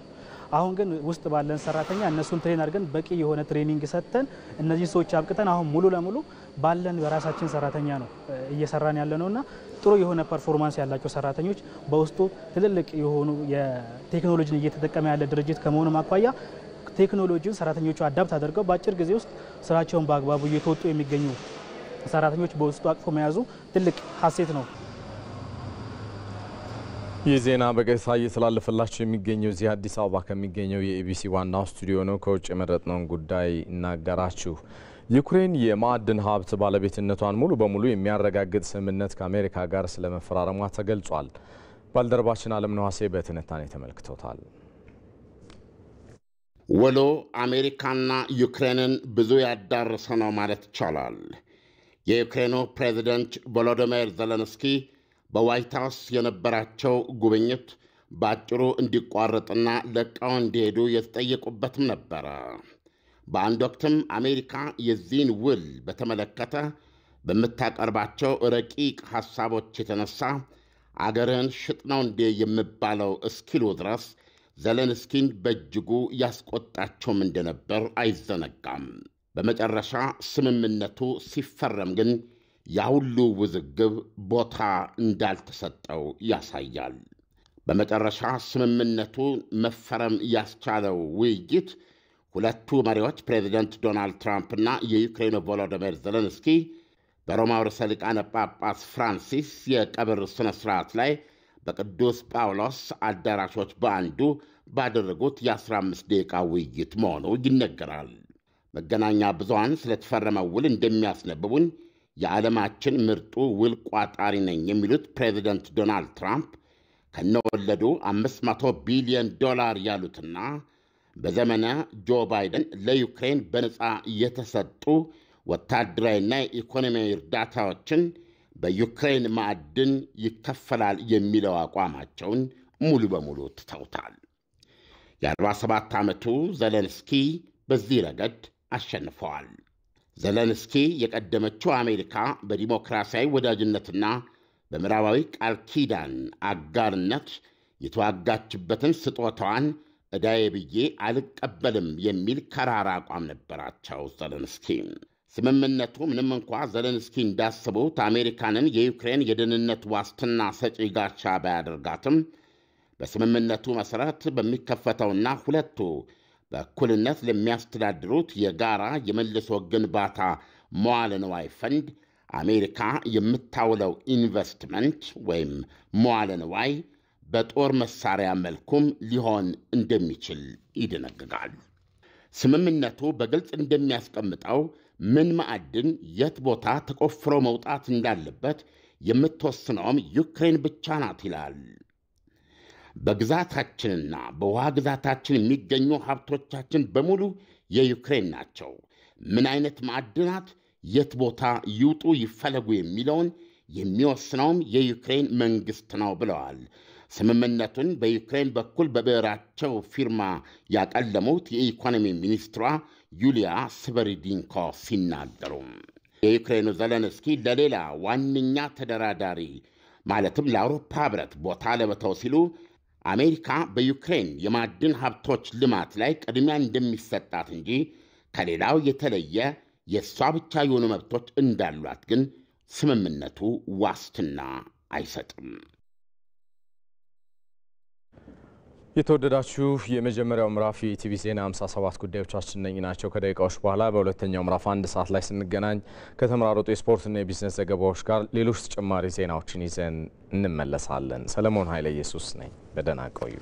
አሁን ግን ውስጥ ባለን ሰራተኛ እነሱን ትሬን አድርገን በቂ የሆነ ትሬኒንግ ሰጥተን እነዚህ ሰዎች አብቅተን አሁን ሙሉ ለሙሉ ባለን በራሳችን ሰራተኛ ነው እየሰራን ያለ ነውና ጥሩ የሆነ ፐርፎርማንስ ያላቸው ሰራተኞች በውስጡ ትልልቅ የሆኑ የቴክኖሎጂን እየተጠቀመ ያለ ድርጅት ከመሆኑ ማኳያ ቴክኖሎጂውን ሰራተኞቹ አዳፕት አድርገው በአጭር ጊዜ ውስጥ ስራቸውን በአግባቡ እየተወጡ የሚገኙ ሰራተኞች በውስጡ አቅፎ መያዙ ትልቅ ሀሴት ነው። ይህ ዜና በቀጥታ እየተላለፈላችሁ የሚገኘው እዚህ አዲስ አበባ ከሚገኘው የኢቢሲ ዋናው ስቱዲዮ ነው። ከውጭ የመረጥነውን ጉዳይ እናገራችሁ። ዩክሬን የማዕድን ሀብት ባለቤትነቷን ሙሉ በሙሉ የሚያረጋግጥ ስምምነት ከአሜሪካ ጋር ስለመፈራረሟ ተገልጿል። ባልደረባችን አለምነህ ዋሴ በትንታኔ ተመልክቶታል። ውሉ አሜሪካና ዩክሬንን ብዙ ያዳረሰ ነው ማለት ይቻላል። የዩክሬኑ ፕሬዝደንት ቮሎዲሚር ዜሌንስኪ በዋይት ሃውስ የነበራቸው ጉብኝት በአጭሩ እንዲቋረጥና ለቀው እንዲሄዱ የተጠየቁበትም ነበረ። በአንድ ወቅትም አሜሪካ የዚህን ውል በተመለከተ በምታቀርባቸው ረቂቅ ሐሳቦች የተነሳ አገርህን ሽጥ ነው እንዴ የሚባለው እስኪሉ ድረስ ዜሌንስኪን በእጅጉ ያስቆጣቸውም እንደነበር አይዘነጋም። በመጨረሻ ስምምነቱ ሲፈረም ግን ያሁሉ ውዝግብ ቦታ እንዳልተሰጠው ያሳያል። በመጨረሻ ስምምነቱ መፈረም ያስቻለው ውይይት ሁለቱ መሪዎች ፕሬዚደንት ዶናልድ ትራምፕና የዩክሬኑ ቮሎዲሚር ዜሌንስኪ በሮማው ርዕሰ ሊቃነ ጳጳስ ፍራንሲስ የቀብር ሥነ ሥርዓት ላይ በቅዱስ ጳውሎስ አዳራሾች በአንዱ ባደረጉት የ15 ደቂቃ ውይይት መሆኑ ይነገራል። መገናኛ ብዙሃን ስለተፈረመው ውል እንደሚያስነብቡን የዓለማችን ምርጡ ውል ቋጣሪ ነኝ የሚሉት ፕሬዚደንት ዶናልድ ትራምፕ ከነወለዱ $500 ቢሊዮን ያሉትና በዘመነ ጆ ባይደን ለዩክሬን በነፃ የተሰጡ ወታደራዊና ኢኮኖሚያዊ እርዳታዎችን በዩክሬን ማዕድን ይከፈላል የሚለው አቋማቸውን ሙሉ በሙሉ ትተውታል። የ47 ዓመቱ ዜሌንስኪ በዚህ ረገድ አሸንፈዋል። ዜሌንስኪ የቀደመችው አሜሪካ በዲሞክራሲያዊ ወዳጅነትና በምዕራባዊ ቃል ኪዳን አጋርነት የተዋጋችበትን ስጦታዋን ዕዳዬ ብዬ አልቀበልም የሚል ከራራ አቋም ነበራቸው ዜሌንስኪ። ስምምነቱ ምንም እንኳ ዜሌንስኪ እንዳስቡት አሜሪካንን የዩክሬን የደህንነት ዋስትና ሰጪ ጋሻ ባያደርጋትም በስምምነቱ መሠረት በሚከፈተውና ሁለቱ በእኩልነት ለሚያስተዳድሩት የጋራ የመልሶ ግንባታ መዋለ ንዋይ ፈንድ አሜሪካ የምታውለው ኢንቨስትመንት ወይም መዋለ ንዋይ በጦር መሳሪያ መልኩም ሊሆን እንደሚችል ይደነግጋል። ስምምነቱ በግልጽ እንደሚያስቀምጠው ምን ማዕድን የት ቦታ ተቆፍሮ መውጣት እንዳለበት የምትወስነውም ዩክሬን ብቻ ናት ይላል። በግዛታችንና በውሃ ግዛታችን የሚገኙ ሀብቶቻችን በሙሉ የዩክሬን ናቸው። ምን አይነት ማዕድናት የት ቦታ ይውጡ ይፈለጉ የሚለውን የሚወስነውም የዩክሬን መንግሥት ነው ብለዋል። ስምምነቱን በዩክሬን በኩል በብዕራቸው ፊርማ ያቀለሙት የኢኮኖሚ ሚኒስትሯ ዩሊያ ስቨሪዲንኮ ሲናገሩ የዩክሬኑ ዜሌንስኪ ለሌላ ዋነኛ ተደራዳሪ ማለትም ለአውሮፓ ሕብረት ቦታ ለመተው ሲሉ አሜሪካ በዩክሬን የማዕድን ሀብቶች ልማት ላይ ቅድሚያ እንደሚሰጣት እንጂ ከሌላው የተለየ የእሷ ብቻ የሆኑ መብቶች እንዳሏት ግን ስምምነቱ ዋስትና አይሰጥም። የተወደዳችሁ የመጀመሪያው ምዕራፍ የኢቲቪ ዜና 57 ጉዳዮቻችን ነኝ ናቸው። ከደቂቃዎች በኋላ በሁለተኛው ምዕራፍ 1 ሰዓት ላይ ስንገናኝ ከተመራረጡ የስፖርትና የቢዝነስ ዘገባዎች ጋር ሌሎች ተጨማሪ ዜናዎችን ይዘን እንመለሳለን። ሰለሞን ኃይለ ኢየሱስ ነኝ። በደህና ቆዩ።